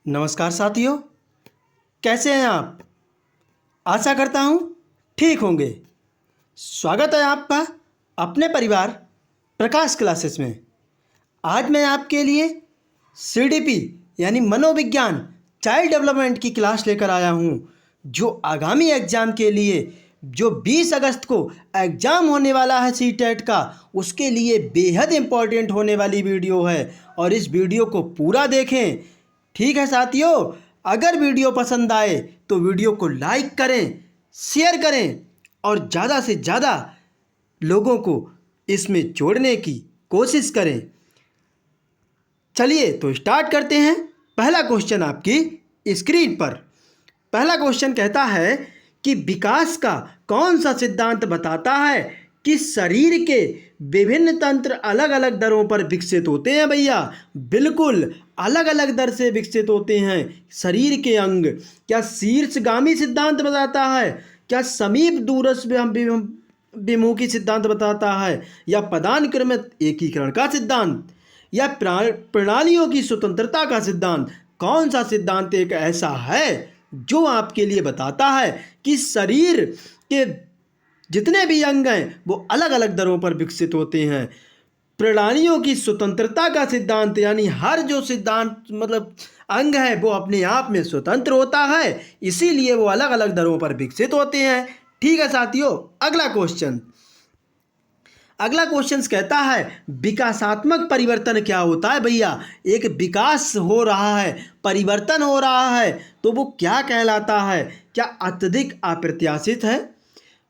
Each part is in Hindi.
नमस्कार साथियों, कैसे हैं आप। आशा करता हूँ ठीक होंगे। स्वागत है आपका अपने परिवार प्रकाश क्लासेस में। आज मैं आपके लिए सीडीपी यानी मनोविज्ञान चाइल्ड डेवलपमेंट की क्लास लेकर आया हूँ, जो आगामी एग्ज़ाम के लिए जो 20 अगस्त को एग्ज़ाम होने वाला है सीटेट का, उसके लिए बेहद इम्पॉर्टेंट होने वाली वीडियो है और इस वीडियो को पूरा देखें। ठीक है साथियों, अगर वीडियो पसंद आए तो वीडियो को लाइक करें, शेयर करें और ज़्यादा से ज़्यादा लोगों को इसमें जोड़ने की कोशिश करें। चलिए तो स्टार्ट करते हैं। पहला क्वेश्चन आपकी स्क्रीन पर। पहला क्वेश्चन कहता है कि विकास का कौन सा सिद्धांत बताता है कि शरीर के विभिन्न तंत्र अलग अलग दरों पर विकसित होते हैं। भैया बिल्कुल अलग अलग दर से विकसित होते हैं शरीर के अंग। क्या शीर्षगामी सिद्धांत बताता है, क्या समीप दूरस्थ विमुखी सिद्धांत बताता है, या पदानुक्रमित एकीकरण का सिद्धांत, या प्रणालियों की स्वतंत्रता का सिद्धांत। कौन सा सिद्धांत एक ऐसा है जो आपके लिए बताता है कि शरीर के जितने भी अंग हैं वो अलग अलग दरों पर विकसित होते हैं। प्रणालियों की स्वतंत्रता का सिद्धांत यानी हर जो सिद्धांत अंग है वो अपने आप में स्वतंत्र होता है, इसीलिए वो अलग अलग दरों पर विकसित होते हैं। ठीक है साथियों, अगला क्वेश्चन कहता है विकासात्मक परिवर्तन क्या होता है। भैया एक विकास हो रहा है, परिवर्तन हो रहा है, तो वो क्या कहलाता है। क्या अत्यधिक अप्रत्याशित है,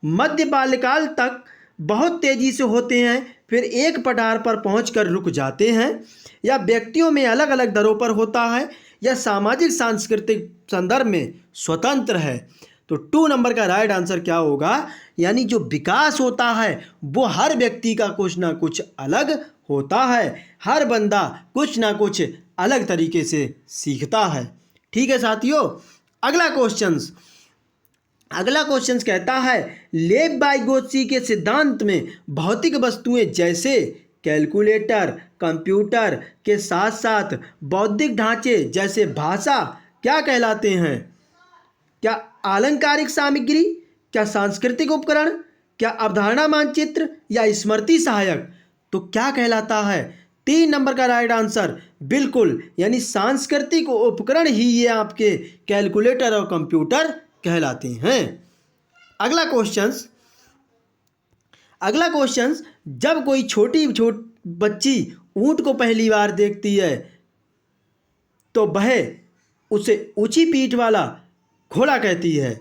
मध्य बाल्यकाल तक बहुत तेजी से होते हैं, फिर एक पठार पर पहुंचकर रुक जाते हैं, या व्यक्तियों में अलग अलग दरों पर होता है, या सामाजिक सांस्कृतिक संदर्भ में स्वतंत्र है। तो 2 नंबर का राइट आंसर क्या होगा, यानी जो विकास होता है वो हर व्यक्ति का कुछ ना कुछ अलग होता है, हर बंदा कुछ ना कुछ अलग तरीके से सीखता है। ठीक है साथियों, अगला क्वेश्चन कहता है लेब वाइगोत्स्की के सिद्धांत में भौतिक वस्तुएं जैसे कैलकुलेटर, कंप्यूटर के साथ साथ बौद्धिक ढांचे जैसे भाषा क्या कहलाते हैं। क्या आलंकारिक सामग्री, क्या सांस्कृतिक उपकरण, क्या अवधारणा मानचित्र, या स्मृति सहायक। तो क्या कहलाता है। 3 नंबर का राइट आंसर बिल्कुल, यानी सांस्कृतिक उपकरण ही ये आपके कैलकुलेटर और कंप्यूटर कहलाते हैं। अगला क्वेश्चन जब कोई छोटी बच्ची ऊंट को पहली बार देखती है तो वह उसे ऊंची पीठ वाला घोड़ा कहती है।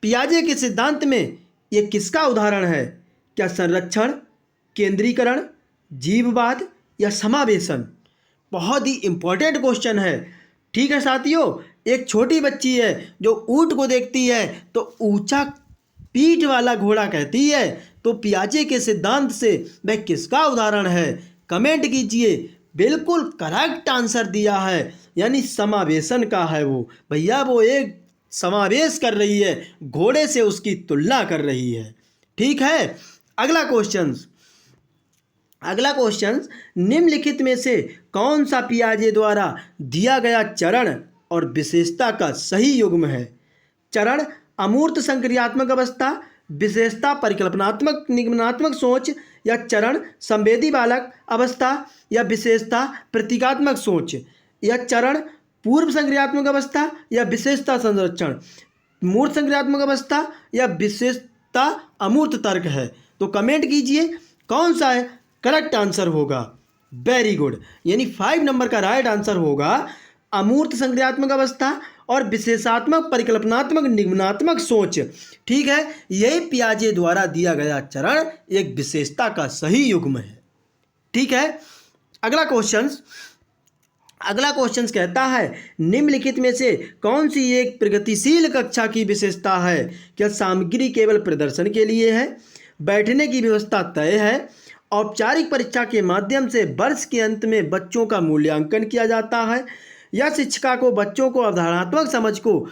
पियाजे के सिद्धांत में ये किसका उदाहरण है। क्या संरक्षण, केंद्रीकरण, जीववाद, या समावेशन। बहुत ही इंपॉर्टेंट क्वेश्चन है। ठीक है साथियों, एक छोटी बच्ची है जो ऊंट को देखती है तो ऊंचा पीठ वाला घोड़ा कहती है, तो पियाजे के सिद्धांत से वह किसका उदाहरण है। कमेंट कीजिए। बिल्कुल करेक्ट आंसर दिया है, यानी समावेशन का है वो। भैया वो एक समावेश कर रही है, घोड़े से उसकी तुलना कर रही है। ठीक है, अगला क्वेश्चन निम्नलिखित में से कौन सा पियाजे द्वारा दिया गया चरण और विशेषता का सही युग्म है। चरण अमूर्त संक्रियात्मक अवस्था, विशेषता परिकल्पनात्मक निगमनात्मक सोच, या चरण संवेदी बालक अवस्था, या विशेषता प्रतीकात्मक सोच, या चरण पूर्व संक्रियात्मक अवस्था, या विशेषता संरक्षण। मूर्त संक्रियात्मक अवस्था या विशेषता अमूर्त तर्क है। तो कमेंट कीजिए कौन सा है करेक्ट आंसर होगा। वेरी गुड, यानी 5 नंबर का राइट आंसर होगा अमूर्त संक्रियात्मक अवस्था और विशेषात्मक परिकल्पनात्मक निगमनात्मक सोच। ठीक है, यही पियाजे द्वारा दिया गया चरण एक विशेषता का सही युग्म है। ठीक है, अगला क्वेश्चन कहता है निम्नलिखित में से कौन सी एक प्रगतिशील कक्षा की विशेषता है। क्या सामग्री केवल प्रदर्शन के लिए है, बैठने की व्यवस्था तय है, औपचारिक परीक्षा के माध्यम से वर्ष के अंत में बच्चों का मूल्यांकन किया जाता है, या शिक्षिका को बच्चों को अवधारणात्मक समझ को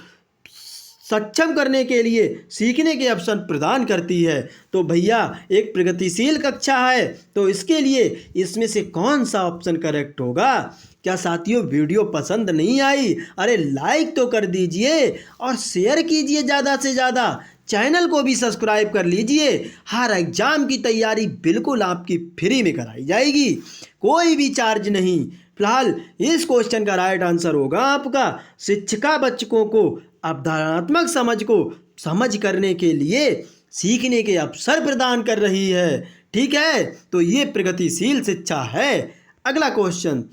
सक्षम करने के लिए सीखने के अवसर प्रदान करती है। तो भैया एक प्रगतिशील कक्षा है, तो इसके लिए इसमें से कौन सा ऑप्शन करेक्ट होगा? क्या साथियों वीडियो पसंद नहीं आई? अरे लाइक तो कर दीजिए और शेयर कीजिए ज़्यादा से ज़्यादा। चैनल को भी सब्सक्राइब कर लीजिए। हर एग्जाम की तैयारी बिल्कुल आपकी फ्री में कराई जाएगी, कोई भी चार्ज नहीं। फिलहाल इस क्वेश्चन का राइट आंसर होगा आपका शिक्षिका बच्चों को अवधारणात्मक समझ को समझ करने के लिए सीखने के अवसर प्रदान कर रही है। ठीक है, तो ये प्रगतिशील शिक्षा है। अगला क्वेश्चन,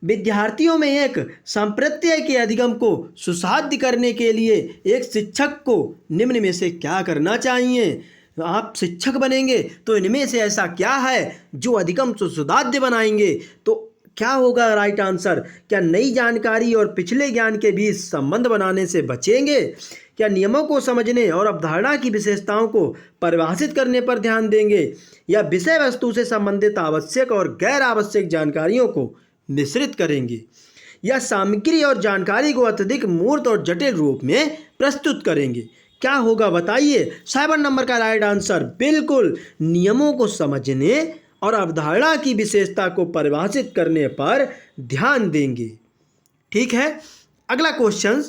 विद्यार्थियों में एक संप्रत्यय के अधिगम को सुसाध्य करने के लिए एक शिक्षक को निम्न में से क्या करना चाहिए? आप शिक्षक बनेंगे तो इनमें से ऐसा क्या है जो अधिगम को सुसाध्य बनाएंगे? तो क्या होगा राइट आंसर? क्या नई जानकारी और पिछले ज्ञान के बीच संबंध बनाने से बचेंगे? क्या नियमों को समझने और अवधारणा की विशेषताओं को परिभाषित करने पर ध्यान देंगे? या विषय वस्तु से संबंधित आवश्यक और गैर आवश्यक जानकारियों को मिश्रित करेंगे? या सामग्री और जानकारी को अत्यधिक मूर्त और जटिल रूप में प्रस्तुत करेंगे? क्या होगा बताइए? 7 नंबर का राइट आंसर बिल्कुल नियमों को समझने और अवधारणा की विशेषता को परिभाषित करने पर ध्यान देंगे। ठीक है, अगला क्वेश्चन,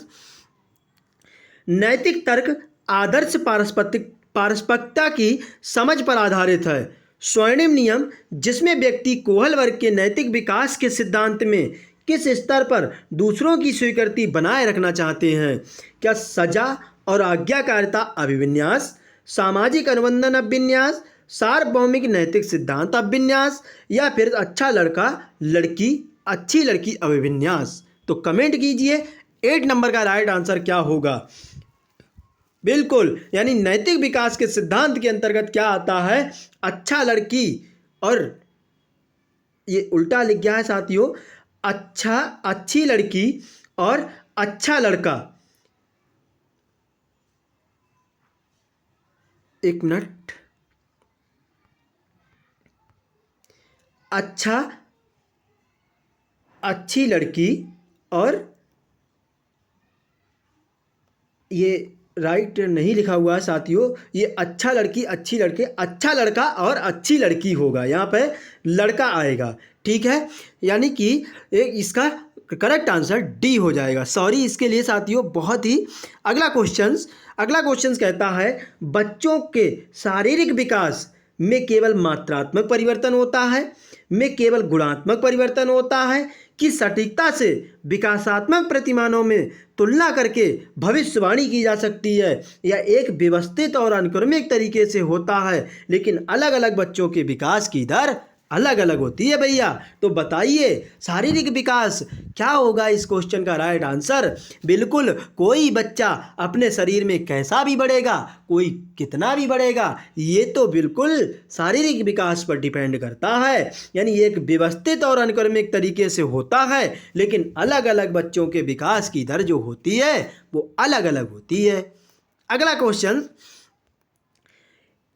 नैतिक तर्क आदर्श पारस्परिकता की समझ पर आधारित है। स्वर्णिम नियम जिसमें व्यक्ति कोहल वर्ग के नैतिक विकास के सिद्धांत में किस स्तर पर दूसरों की स्वीकृति बनाए रखना चाहते हैं? क्या सजा और आज्ञाकारिता अभिविन्यास, सामाजिक अनुबंधन अभिविन्यास, सार्वभौमिक नैतिक सिद्धांत अभिविन्यास, या फिर अच्छा लड़का लड़की अच्छी लड़की अभिविन्यास? तो कमेंट कीजिए 8 नंबर का राइट आंसर क्या होगा? बिल्कुल, यानी नैतिक विकास के सिद्धांत के अंतर्गत क्या आता है? अच्छा लड़की, और ये उल्टा लिख गया है साथियों, अच्छी लड़की और अच्छा लड़का। एक मिनट, अच्छी लड़की और ये राइट नहीं लिखा हुआ है साथियों, ये अच्छा लड़की अच्छी लड़के, अच्छा लड़का और अच्छी लड़की होगा, यहाँ पे लड़का आएगा। ठीक है, यानी कि इसका करेक्ट आंसर डी हो जाएगा। सॉरी इसके लिए साथियों, बहुत ही। अगला क्वेश्चन कहता है बच्चों के शारीरिक विकास में केवल मात्रात्मक परिवर्तन होता है, में केवल गुणात्मक परिवर्तन होता है, कि सटीकता से विकासात्मक प्रतिमानों में तुलना करके भविष्यवाणी की जा सकती है, या एक व्यवस्थित और अनुक्रमिक तरीके से होता है लेकिन अलग अलग बच्चों के विकास की दर अलग अलग होती है? भैया तो बताइए शारीरिक विकास क्या होगा इस क्वेश्चन का राइट आंसर? बिल्कुल, कोई बच्चा अपने शरीर में कैसा भी बढ़ेगा, कोई कितना भी बढ़ेगा, ये तो बिल्कुल शारीरिक विकास पर डिपेंड करता है। यानी एक व्यवस्थित और अनुक्रमिक तरीके से होता है लेकिन अलग अलग बच्चों के विकास की दर जो होती है वो अलग अलग होती है। अगला क्वेश्चन,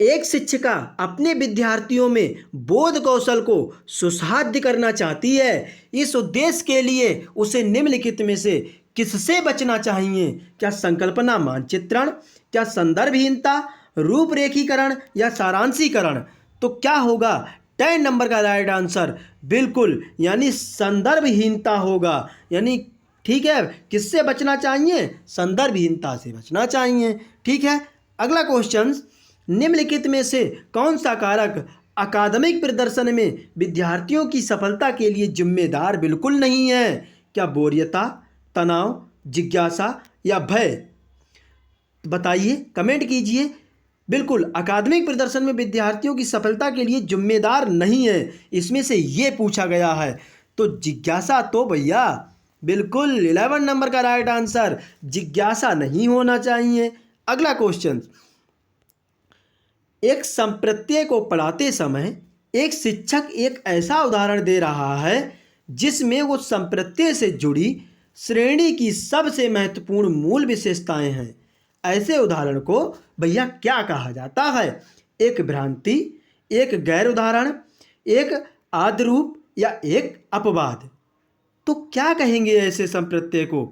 एक शिक्षिका अपने विद्यार्थियों में बोध कौशल को सुसाध्य करना चाहती है। इस उद्देश्य के लिए उसे निम्नलिखित में से किससे बचना चाहिए? क्या संकल्पना मानचित्रण, क्या संदर्भहीनता, रूपरेखीकरण, या सारांशीकरण? तो क्या होगा 10 नंबर का राइट आंसर? बिल्कुल, यानी संदर्भहीनता होगा। यानी ठीक है, किससे बचना चाहिए? संदर्भहीनता से बचना चाहिए। ठीक है, अगला क्वेश्चन, निम्नलिखित में से कौन सा कारक अकादमिक प्रदर्शन में विद्यार्थियों की सफलता के लिए जिम्मेदार बिल्कुल नहीं है? क्या बोरियता, तनाव, जिज्ञासा, या भय? बताइए, कमेंट कीजिए। बिल्कुल, अकादमिक प्रदर्शन में विद्यार्थियों की सफलता के लिए जिम्मेदार नहीं है, इसमें से ये पूछा गया है। तो जिज्ञासा तो भैया बिल्कुल 11 नंबर का राइट आंसर, जिज्ञासा नहीं होना चाहिए। अगला क्वेश्चन, एक संप्रत्यय को पढ़ाते समय एक शिक्षक एक ऐसा उदाहरण दे रहा है जिसमें वो संप्रत्यय से जुड़ी श्रेणी की सबसे महत्वपूर्ण मूल विशेषताएं हैं। ऐसे उदाहरण को भैया क्या कहा जाता है? एक भ्रांति, एक गैर उदाहरण, एक आद्रूप, या एक अपवाद? तो क्या कहेंगे ऐसे संप्रत्यय को?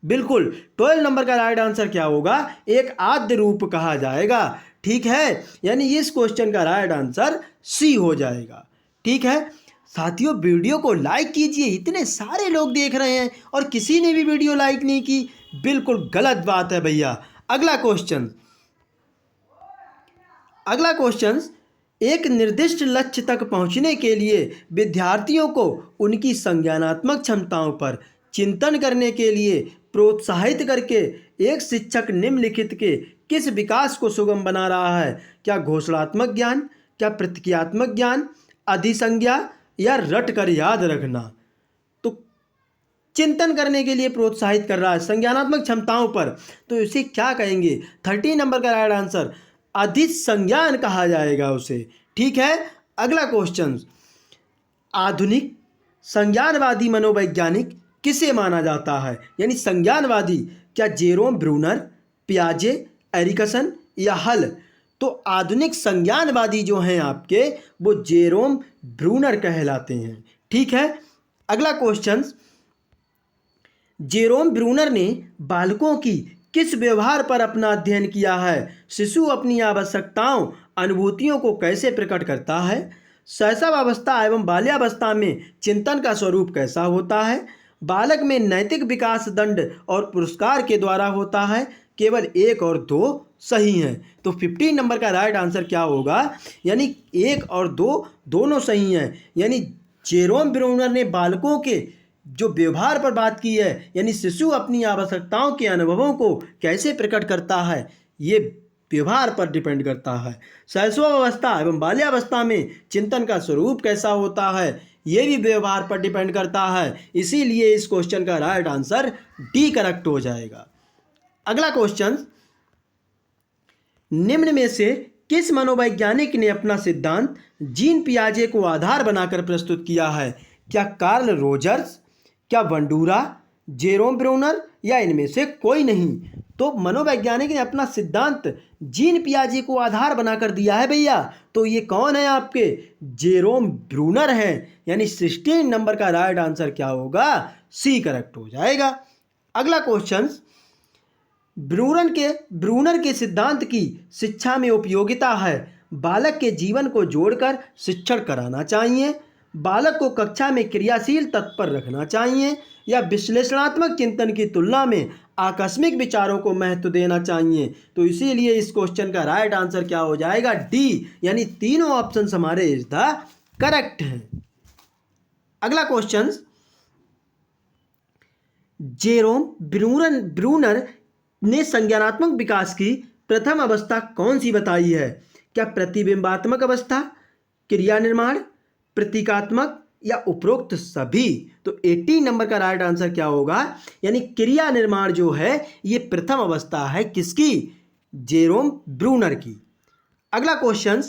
बिल्कुल 12 नंबर का राइट आंसर क्या होगा, एक आद्य रूप कहा जाएगा। ठीक है, यानी इस क्वेश्चन का राइट आंसर सी हो जाएगा। ठीक है साथियों, वीडियो को लाइक कीजिए, इतने सारे लोग देख रहे हैं और किसी ने भी वीडियो लाइक नहीं की, बिल्कुल गलत बात है भैया। अगला क्वेश्चन एक निर्दिष्ट लक्ष्य तक पहुंचने के लिए विद्यार्थियों को उनकी संज्ञानात्मक क्षमताओं पर चिंतन करने के लिए प्रोत्साहित करके एक शिक्षक निम्नलिखित के किस विकास को सुगम बना रहा है? क्या घोषणात्मक ज्ञान, क्या प्रतिक्रियात्मक ज्ञान, अधिसंज्ञा या रट कर याद रखना? तो चिंतन करने के लिए प्रोत्साहित कर रहा है संज्ञानात्मक क्षमताओं पर, तो इसे क्या कहेंगे? 13 नंबर का राइट आंसर अधिसंज्ञान कहा जाएगा उसे। ठीक है, अगला क्वेश्चन, आधुनिक संज्ञानवादी मनोवैज्ञानिक किसे माना जाता है? यानी संज्ञानवादी, क्या जेरोम ब्रूनर, पियाजे, एरिकसन या हल? तो आधुनिक संज्ञानवादी जो हैं आपके, वो जेरोम ब्रूनर कहलाते हैं। ठीक है, अगला क्वेश्चन, जेरोम ब्रूनर ने बालकों की किस व्यवहार पर अपना अध्ययन किया है? शिशु अपनी आवश्यकताओं अनुभूतियों को कैसे प्रकट करता है? शैशवावस्था एवं बाल्यावस्था में चिंतन का स्वरूप कैसा होता है? बालक में नैतिक विकास दंड और पुरस्कार के द्वारा होता है? केवल 1 और 2 सही हैं। तो 15 नंबर का राइट आंसर क्या होगा? यानी 1 और 2 दोनों सही हैं। यानी जेरोम ब्रूनर ने बालकों के जो व्यवहार पर बात की है, यानी शिशु अपनी आवश्यकताओं के अनुभवों को कैसे प्रकट करता है, ये व्यवहार पर डिपेंड करता है। शैशवावस्था एवं बाल्यावस्था में चिंतन का स्वरूप कैसा होता है, ये भी व्यवहार पर डिपेंड करता है। इसीलिए इस क्वेश्चन का राइट आंसर डी करेक्ट हो जाएगा। अगला क्वेश्चन, निम्न में से किस मनोवैज्ञानिक ने अपना सिद्धांत जीन पियाजे को आधार बनाकर प्रस्तुत किया है? क्या कार्ल रोजर्स, क्या बंडूरा, जेरोम ब्रूनर या इनमें से कोई नहीं? तो मनोवैज्ञानिक ने अपना सिद्धांत जीन पियाजे को आधार बनाकर दिया है भैया। तो ये कौन है आपके? जेरोम ब्रूनर हैं। यानी 16 नंबर का राइट आंसर क्या होगा? सी करेक्ट हो जाएगा। अगला क्वेश्चन, ब्रूनर के सिद्धांत की शिक्षा में उपयोगिता है। बालक के जीवन को जोड़कर शिक्षण कराना चाहिए, बालक को कक्षा में क्रियाशील तत्पर रखना चाहिए या विश्लेषणात्मक चिंतन की तुलना में आकस्मिक विचारों को महत्व देना चाहिए? तो इसीलिए इस क्वेश्चन का राइट आंसर क्या हो जाएगा? डी। यानी तीनों ऑप्शन हमारे इज द करेक्ट हैं। अगला क्वेश्चन, जेरोम ब्रूनर ने संज्ञानात्मक विकास की प्रथम अवस्था कौन सी बताई है? क्या प्रतिबिंबात्मक अवस्था, क्रिया निर्माण, प्रतीकात्मक या उपरोक्त सभी? तो 18 नंबर का राइट आंसर क्या होगा? यानी क्रिया निर्माण जो है ये प्रथम अवस्था है किसकी? जेरोम ब्रूनर की। अगला क्वेश्चन,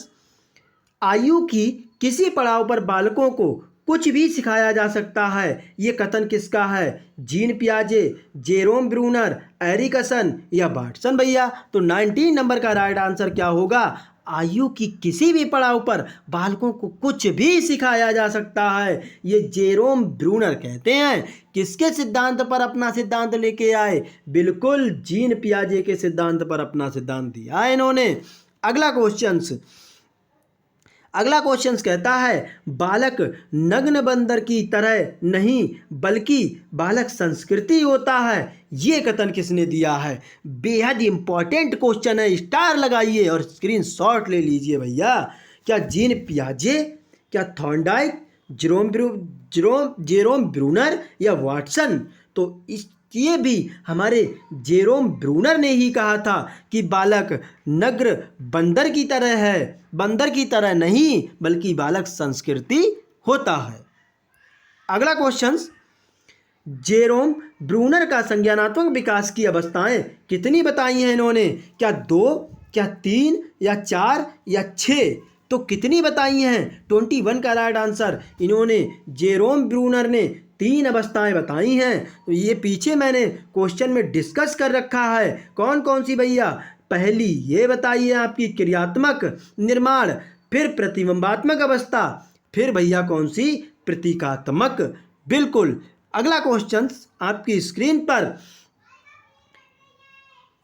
आयु की किसी पड़ाव पर बालकों को कुछ भी सिखाया जा सकता है, ये कथन किसका है? जीन पियाजे, जेरोम ब्रूनर, एरिकसन या बार्टसन भैया? तो 19 नंबर का राइट आंसर क्या होगा? आयु की किसी भी पड़ाव पर बालकों को कुछ भी सिखाया जा सकता है, ये जेरोम ब्रूनर कहते हैं। किसके सिद्धांत पर अपना सिद्धांत लेके आए? बिल्कुल जीन पियाजे के सिद्धांत पर अपना सिद्धांत दिया है इन्होंने। अगला क्वेश्चन कहता है, बालक नग्न बंदर की तरह नहीं बल्कि बालक संस्कृति होता है, ये कथन किसने दिया है? बेहद इंपॉर्टेंट क्वेश्चन है, स्टार लगाइए और स्क्रीनशॉट ले लीजिए भैया। क्या जीन पियाजे, क्या थॉर्नडाइक, जेरोम ब्रूनर या वाटसन? तो ये भी हमारे जेरोम ब्रूनर ने ही कहा था कि बालक नग्न बंदर की तरह है, बंदर की तरह नहीं बल्कि बालक संस्कृति होता है। अगला क्वेश्चन, जेरोम ब्रूनर का संज्ञानात्मक विकास की अवस्थाएं कितनी बताई हैं इन्होंने? क्या 2, क्या 3 या 4 या 6? तो कितनी बताई हैं? 21 का राइट आंसर इन्होंने जेरोम ब्रूनर ने 3 अवस्थाएं बताई हैं। तो ये पीछे मैंने क्वेश्चन में डिस्कस कर रखा है। कौन कौन सी भैया? पहली ये बताइए आपकी क्रियात्मक निर्माण, फिर प्रतिबिंबात्मक अवस्था, फिर भैया कौन सी? प्रतीकात्मक। बिल्कुल। अगला क्वेश्चन आपकी स्क्रीन पर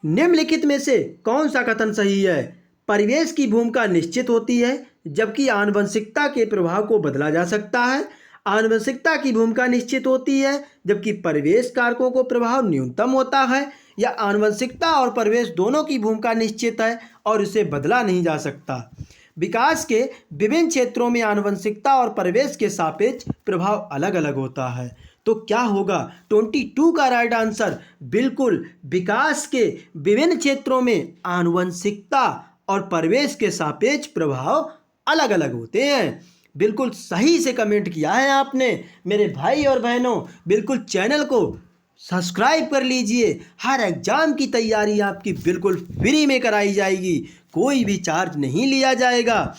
निम्नलिखित में से कौन सा कथन सही है? परिवेश की भूमिका निश्चित होती है जबकि आनुवंशिकता के प्रभाव को बदला जा सकता है। आनुवंशिकता की भूमिका निश्चित होती है जबकि परिवेश कारकों को प्रभाव न्यूनतम होता है। या आनुवंशिकता और परिवेश दोनों की भूमिका निश्चित है और इसे बदला नहीं जा सकता। विकास के विभिन्न क्षेत्रों में आनुवंशिकता और परिवेश के सापेक्ष प्रभाव अलग अलग होता है। तो क्या होगा 22 का राइट आंसर? बिल्कुल, विकास के विभिन्न क्षेत्रों में आनुवंशिकता और परिवेश के सापेक्ष प्रभाव अलग अलग होते हैं। बिल्कुल सही से कमेंट किया है आपने मेरे भाई और बहनों। बिल्कुल चैनल को सब्सक्राइब कर लीजिए। हर एग्जाम की तैयारी आपकी बिल्कुल फ्री में कराई जाएगी, कोई भी चार्ज नहीं लिया जाएगा।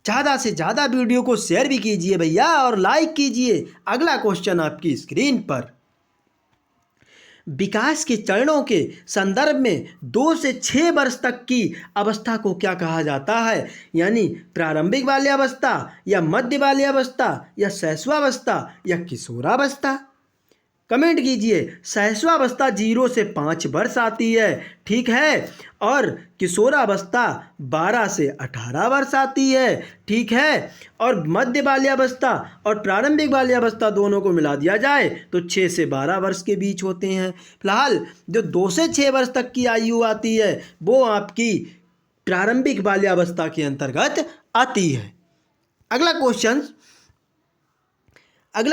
ज़्यादा से ज़्यादा वीडियो को शेयर भी कीजिए भैया और लाइक कीजिए। अगला क्वेश्चन आपकी स्क्रीन पर। विकास के चरणों के संदर्भ में 2 से 6 वर्ष तक की अवस्था को क्या कहा जाता है? यानी प्रारंभिक बाल्यावस्था या मध्य बाल्यावस्था या शैशवावस्था या किशोरावस्था? कमेंट कीजिए। शैशवावस्था 0 से 5 वर्ष आती है, ठीक है, और किशोरावस्था 12 से 18 वर्ष आती है, ठीक है, और मध्य बाल्यावस्था और प्रारंभिक बाल्यावस्था दोनों को मिला दिया जाए तो 6 से 12 वर्ष के बीच होते हैं। फिलहाल जो 2 से 6 वर्ष तक की आयु आती है वो आपकी प्रारंभिक बाल्यावस्था के अंतर्गत आती है। अगला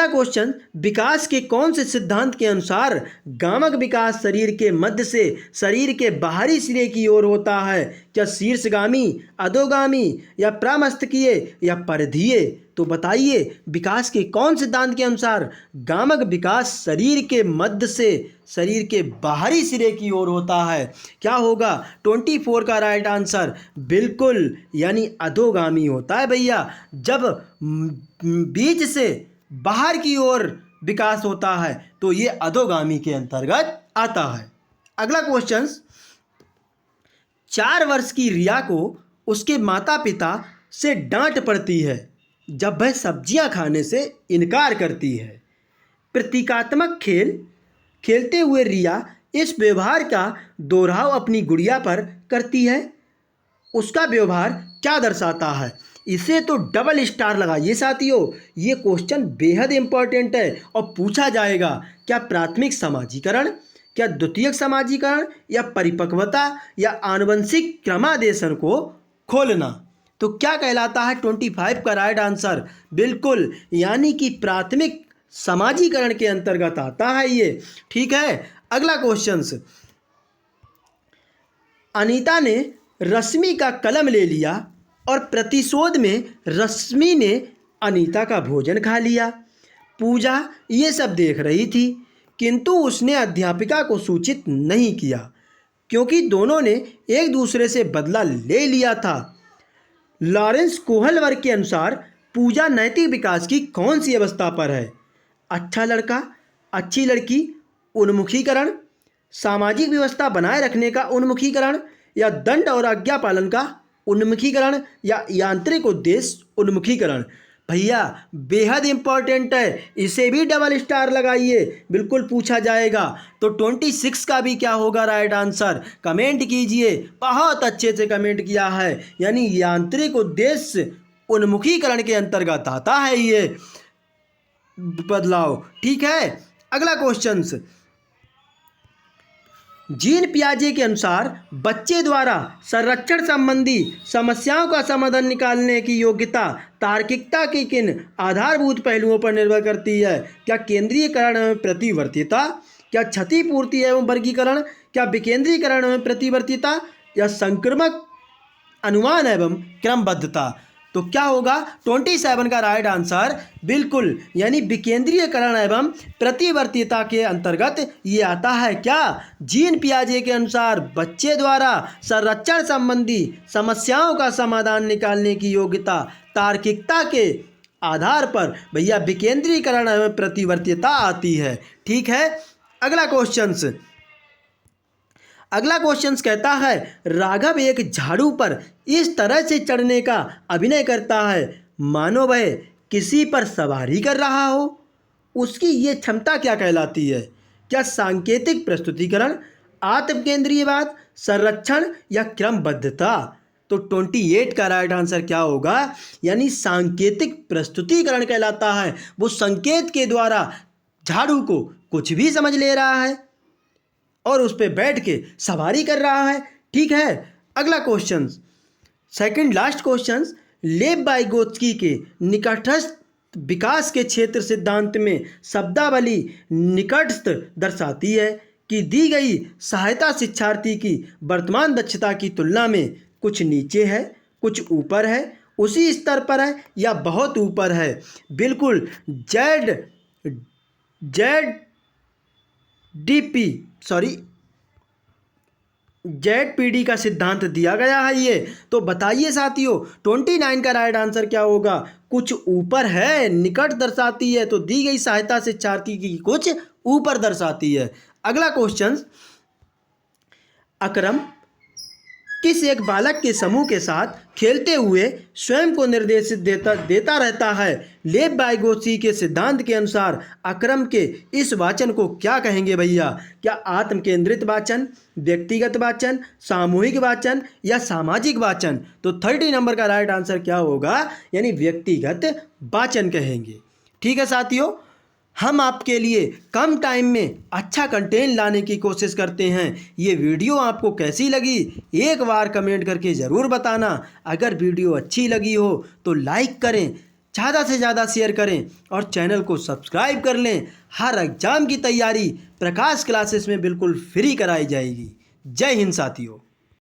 क्वेश्चन, विकास के कौन से सिद्धांत के अनुसार गामक विकास शरीर के मध्य से शरीर के बाहरी सिरे की ओर होता है? क्या शीर्षगामी, अधोगामी या प्रामस्तकीय या परिधीय? तो बताइए, विकास के कौन सिद्धांत के अनुसार गामक विकास शरीर के मध्य से शरीर के बाहरी सिरे की ओर होता है? क्या होगा 24 का राइट आंसर? बिल्कुल, यानी अधोगामी होता है भैया। जब बीज से बाहर की ओर विकास होता है तो ये अधोगामी के अंतर्गत आता है। अगला क्वेश्चन, 4 वर्ष की रिया को उसके माता पिता से डांट पड़ती है जब वह सब्जियां खाने से इनकार करती है। प्रतीकात्मक खेल खेलते हुए रिया इस व्यवहार का दोहराव अपनी गुड़िया पर करती है। उसका व्यवहार क्या दर्शाता है? इसे तो डबल स्टार लगाइए साथियों, ये क्वेश्चन बेहद इंपॉर्टेंट है और पूछा जाएगा। क्या प्राथमिक समाजीकरण, क्या द्वितीयक समाजीकरण, या परिपक्वता, या आनुवंशिक क्रमादेशन को खोलना? तो क्या कहलाता है 25 का राइट आंसर? बिल्कुल, यानी कि प्राथमिक समाजीकरण के अंतर्गत आता है ये, ठीक है। अगला क्वेश्चन, अनीता ने रश्मि का कलम ले लिया और प्रतिशोध में रश्मि ने अनीता का भोजन खा लिया। पूजा ये सब देख रही थी किंतु उसने अध्यापिका को सूचित नहीं किया क्योंकि दोनों ने एक दूसरे से बदला ले लिया था। लॉरेंस कोहलवर्ग के अनुसार पूजा नैतिक विकास की कौन सी अवस्था पर है? अच्छा लड़का, अच्छी लड़की, उन्मुखीकरण, सामाजिक व्यवस्था बनाए रखने का उन्मुखीकरण, या दंड और आज्ञा पालन का उन्मुखीकरण, या यांत्रिक उद्देश्य उन्मुखीकरण? भैया बेहद इंपॉर्टेंट है, इसे भी डबल स्टार लगाइए, बिल्कुल पूछा जाएगा। तो 26 का भी क्या होगा राइट आंसर? कमेंट कीजिए, बहुत अच्छे से कमेंट किया है, यानी यांत्रिक उद्देश्य उन्मुखीकरण के अंतर्गत आता है ये बदलाव, ठीक है। अगला क्वेश्चन, जीन पियाजे के अनुसार बच्चे द्वारा संरक्षण संबंधी समस्याओं का समाधान निकालने की योग्यता तार्किकता के किन आधारभूत पहलुओं पर निर्भर करती है? क्या केंद्रीयकरण एवं प्रतिवर्तीता, क्या क्षतिपूर्ति एवं वर्गीकरण, क्या विकेंद्रीकरण एवं प्रतिवर्तीता, या संक्रमक अनुमान एवं क्रमबद्धता? तो क्या होगा 27 का राइट आंसर? बिल्कुल, यानी विकेंद्रीयकरण एवं प्रतिवर्तीता के अंतर्गत ये आता है। क्या जीन पियाजे के अनुसार बच्चे द्वारा संरक्षण संबंधी समस्याओं का समाधान निकालने की योग्यता तार्किकता के आधार पर भैया विकेंद्रीकरण एवं प्रतिवर्तीता आती है, ठीक है। अगला क्वेश्चन कहता है, राघव एक झाड़ू पर इस तरह से चढ़ने का अभिनय करता है मानो वह किसी पर सवारी कर रहा हो। उसकी ये क्षमता क्या कहलाती है? क्या सांकेतिक प्रस्तुतिकरण, आत्मकेंद्रीयवाद, संरक्षण या क्रमबद्धता। तो 28 का राइट आंसर क्या होगा, यानी सांकेतिक प्रस्तुतिकरण कहलाता है। वो संकेत के द्वारा झाड़ू को कुछ भी समझ ले रहा है और उस पर बैठ के सवारी कर रहा है। ठीक है, अगला क्वेश्चन, सेकंड लास्ट क्वेश्चन, लेव वाइगोत्स्की के निकटस्थ विकास के क्षेत्र सिद्धांत में शब्दावली निकटस्थ दर्शाती है कि दी गई सहायता शिक्षार्थी की वर्तमान दक्षता की तुलना में कुछ नीचे है, कुछ ऊपर है, उसी स्तर पर है या बहुत ऊपर है। बिल्कुल ZPD का सिद्धांत दिया गया है ये। तो बताइए साथियों, 29 का राइट आंसर क्या होगा, कुछ ऊपर है, निकट दर्शाती है, तो दी गई सहायता शिक्षार्थी की कुछ ऊपर दर्शाती है। अगला क्वेश्चन, अकरम किस एक बालक के समूह के साथ खेलते हुए स्वयं को निर्देशित देता रहता है। लेव वाइगोत्स्की के सिद्धांत के अनुसार अकरम के इस वाचन को क्या कहेंगे भैया? क्या आत्म केंद्रित वाचन, व्यक्तिगत वाचन, सामूहिक वाचन या सामाजिक वाचन? तो 30 नंबर का राइट आंसर क्या होगा, यानी व्यक्तिगत वाचन कहेंगे। ठीक है साथियों, हम आपके लिए कम टाइम में अच्छा कंटेंट लाने की कोशिश करते हैं। ये वीडियो आपको कैसी लगी एक बार कमेंट करके ज़रूर बताना। अगर वीडियो अच्छी लगी हो तो लाइक करें, ज़्यादा से ज़्यादा शेयर करें और चैनल को सब्सक्राइब कर लें। हर एग्ज़ाम की तैयारी प्रकाश क्लासेस में बिल्कुल फ्री कराई जाएगी। जय हिंद साथियों।